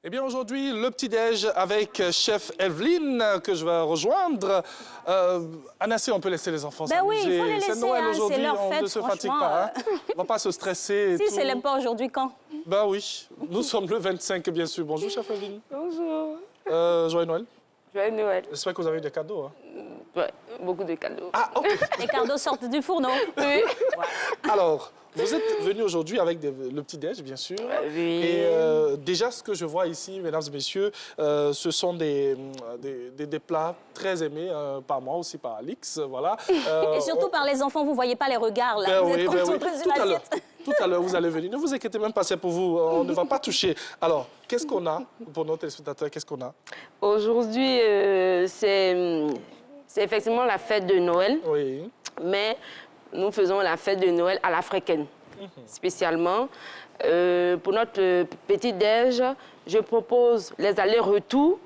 Eh bien, aujourd'hui, le petit-déj avec chef Evelyne, que je vais rejoindre. Anassé, on peut laisser les enfants s'amuser. Oui, il faut les laisser, c'est Noël aujourd'hui, c'est leur on fête, ne se fatigue pas. Hein. On ne va pas se stresser. Si, c'est l'aime pas aujourd'hui, quand? Ben oui, nous sommes le 25, bien sûr. Bonjour, chef Evelyne. Bonjour. Joyeux Noël. Joyeux Noël. J'espère que vous avez eu des cadeaux. Hein. Ouais, beaucoup de cadeaux. Ah, OK. Les cadeaux sortent du fourneau. Oui. Alors, vous êtes venu aujourd'hui avec le petit-déj, bien sûr. Oui. Et déjà, ce que je vois ici, mesdames et messieurs, ce sont des plats très aimés par moi, aussi par Alix. Voilà. Et surtout par les enfants, vous ne voyez pas les regards, là. Ben Vous êtes oui. concentrés sur l'assiette. Tout à l'heure, vous allez venir. Ne vous inquiétez même pas, c'est pour vous. On ne va pas toucher. Alors, qu'est-ce qu'on a pour nos téléspectateurs? Qu'est-ce qu'on a? Aujourd'hui, c'est effectivement la fête de Noël. Oui. Mais nous faisons la fête de Noël à l'africaine, spécialement. Pour notre petit-déj, je propose les allers-retours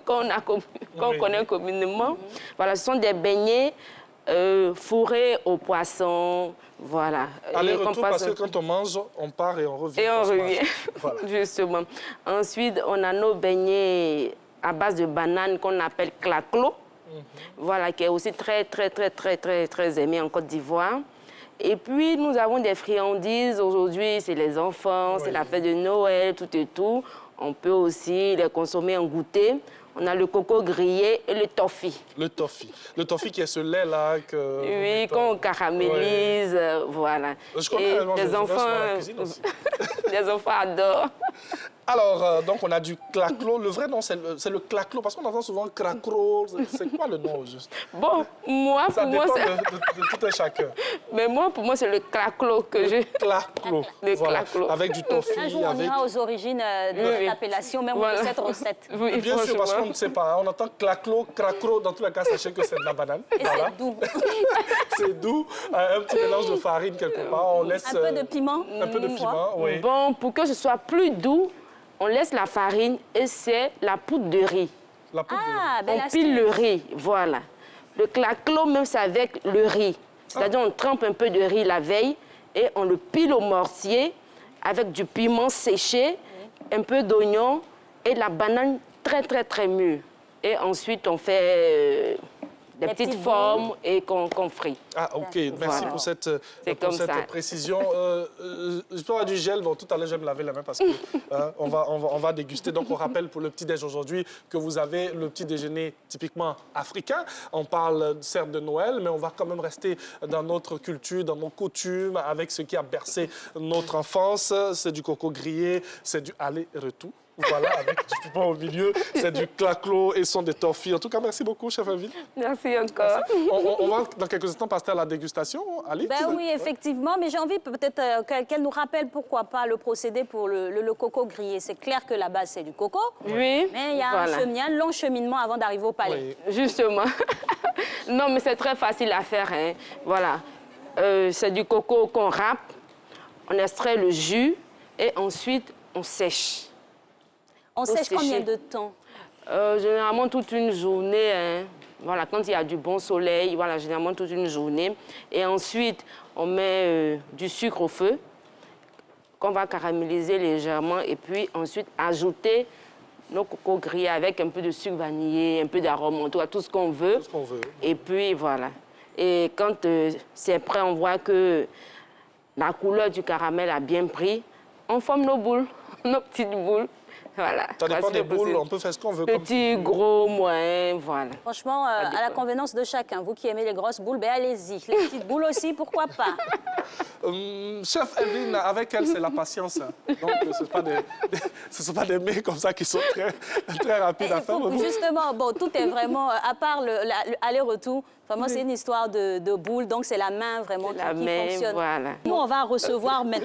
qu'on connaît communément. Voilà, ce sont des beignets fourrés au poisson. Voilà. Aller-retour parce que quand on mange, on part et on revient. Et on revient, voilà. Justement. Ensuite, on a nos beignets à base de banane qu'on appelle claclo. Voilà, qui est aussi très aimé en Côte d'Ivoire. Et puis, nous avons des friandises. Aujourd'hui, c'est les enfants, c'est la fête de Noël, tout et tout. On peut aussi les consommer en goûter. On a le coco grillé et le toffee. Le toffee. Le toffee qui est ce lait-là que... Oui, qu'on caramélise, voilà. Je connais les enfants, les enfants adorent. Alors, donc, on a du claclo. Le vrai nom, c'est le claclo, parce qu'on entend souvent cracro. C'est quoi le nom, juste? Bon, moi, ça pour moi, c'est... de tout un chacun. Mais moi, pour moi, c'est le claclo que j'ai. Claclo. Le voilà. claclo. Avec du toffee. Un jour, on ira aux origines de cette appellation, même de cette recette. Oui, bien sûr, parce qu'on ne sait pas. Hein. On entend claclo, cracro. Dans tous les cas, sachez que c'est de la banane. Et voilà. C'est doux. C'est doux. Un petit mélange de farine quelque part. On laisse... Un peu de piment. Un peu de piment, oui. Bon, pour que ce soit plus doux, on laisse la farine et c'est la poudre de riz. La poudre de riz. On pile le riz, voilà. Le claclo, même, c'est avec le riz. C'est-à-dire, on trempe un peu de riz la veille et on le pile au mortier avec du piment séché, un peu d'oignon et de la banane très mûre. Et ensuite, on fait des petites formes et qu'on frit. Ah, OK. Merci pour cette précision. Je peux avoir du gel. Bon, tout à l'heure, je vais me laver la main parce que on va déguster. Donc, on rappelle pour le petit-déj aujourd'hui que vous avez le petit déjeuner typiquement africain. On parle certes de Noël, mais on va quand même rester dans notre culture, dans nos coutumes, avec ce qui a bercé notre enfance. C'est du coco grillé, c'est du aller-retour. Voilà, avec du piment au milieu, c'est du claclo et son des torfilles. En tout cas, merci beaucoup, chef Evelyne. Merci encore. Merci. On va, dans quelques instants, passer à la dégustation, Alix. Ben oui, effectivement, mais j'ai envie peut-être qu'elle nous rappelle, pourquoi pas, le procédé pour le coco grillé. C'est clair que la base, c'est du coco. Oui. Mais il y a un long cheminement avant d'arriver au palais. Oui. Justement. Non, mais c'est très facile à faire. Hein. Voilà. C'est du coco qu'on râpe, on extrait le jus et ensuite, on sèche. On sèche combien de temps? Généralement toute une journée. Hein. Voilà, quand il y a du bon soleil, voilà, généralement toute une journée. Et ensuite, on met du sucre au feu qu'on va caraméliser légèrement et puis ensuite ajouter nos cocos grillés avec un peu de sucre vanillé, un peu d'arôme, en tout cas tout ce qu'on veut. Tout ce qu'on veut. Et puis voilà. Et quand c'est prêt, on voit que la couleur du caramel a bien pris. On forme nos boules, nos petites boules. Voilà. Ça dépend des boules, on peut faire ce qu'on veut. Petit, gros, moyen, voilà. Franchement, à la convenance de chacun. Vous qui aimez les grosses boules, ben allez-y. Les petites boules aussi, pourquoi pas? Chef Evelyne, avec elle, c'est la patience. Donc, ce ne sont pas des mets comme ça qui sont très rapides à faire. Justement, bon, tout est vraiment, à part l'aller-retour, vraiment, c'est une histoire de boules. Donc, c'est la main vraiment qui fonctionne. Voilà. Nous, on va recevoir maintenant